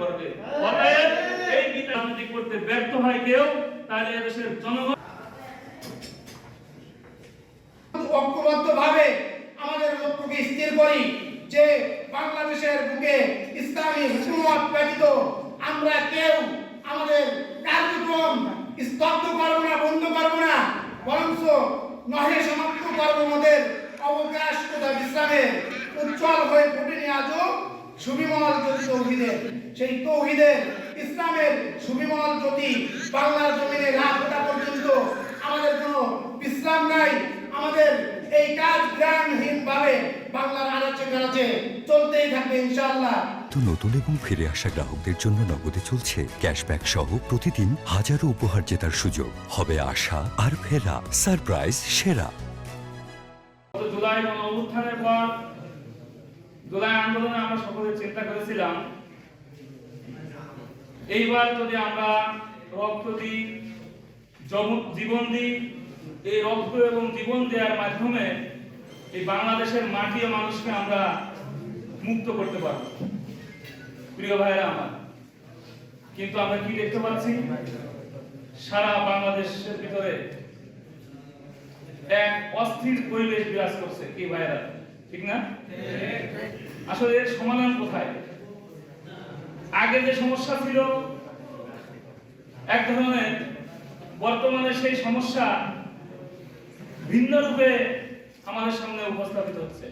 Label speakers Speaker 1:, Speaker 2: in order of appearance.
Speaker 1: করবে। অতএব এই বিচার রাজনীতি করতে ব্যর্থ হয় কেউ, তাহলে এদেশের জনগণ
Speaker 2: ঐক্যবদ্ধভাবে আমাদের লক্ষ্যকে স্থির করি যে বাংলাদেশের বুকে ইসলামী হুকুমত ব্যতীত আমরা কেউ আমাদের কার্যক্রম স্তব্ধ করব না, বন্ধ করব না, বরঞ্চ নহে সমাপ্ত করব। আমাদের অবকাশ তথা বিশ্রামের উজ্জ্বল হয়ে ফুটেনি আজও সুবিমল জ্যোতি তৌহিদের। সেই তৌহিদের ইসলামের সুবিমল জ্যোতি বাংলার জমিনে না ফোটা পর্যন্ত আমাদের কোনো বিশ্রাম নাই। আমাদের এই কাজ গ্রামহীন ভাবে বাংলার আনাচে কানাচে চলতেই থাকবে ইনশাআল্লাহ।
Speaker 3: নতুন এবং ফিরে আসা গ্রাহকদের জন্য নগদে চলছে ক্যাশব্যাক সহ প্রতিদিন হাজারো উপহার জেতার সুযোগ। হবে আশা আর ফেরা, সারপ্রাইজ সেরা।
Speaker 1: জুলাই গণঅভ্যুত্থানের পর জুলাই আন্দোলনে আমরা সকলে চিন্তা করেছিলাম, এইবার যদি আমরা রক্ত দিই, জীবন দিই, এই রক্ত এবং জীবন দেওয়ার মাধ্যমে এই বাংলাদেশের মাটি ও মানুষকে আমরা মুক্ত করতে পারব। প্রিয় ভাইরা আমার, কিন্তু আমরা কি দেখতে পাচ্ছি? সারা বাংলাদেশের ভিতরে এক অস্থির পরিবেশ বিরাজ করছে। কি ভাইরা, ঠিক না? আসলে এর সমাধান কোথায়? আগে যে সমস্যা ছিল এক ধরনের, বর্তমানে সেই সমস্যা ভিন্ন রূপে আমাদের সামনে উপস্থাপিত হচ্ছে।